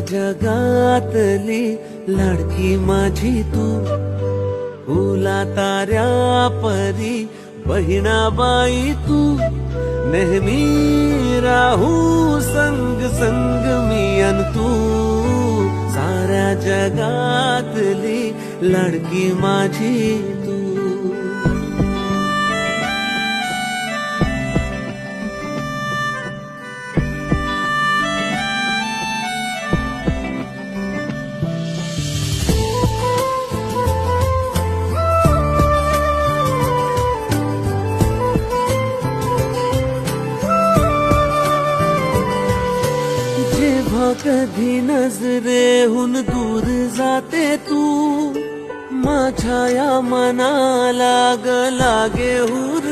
जगातली लाडकी माझी तू, फुला ताऱ्या परी बहिणाबाई तू, नेहमी राहू संग संग मी अन तू, साऱ्या जगातली लाडकी माझी तू. जेव्हा कधी नजरेहून दूर जाते तू, माझ्या या मनाला ग लागे हुर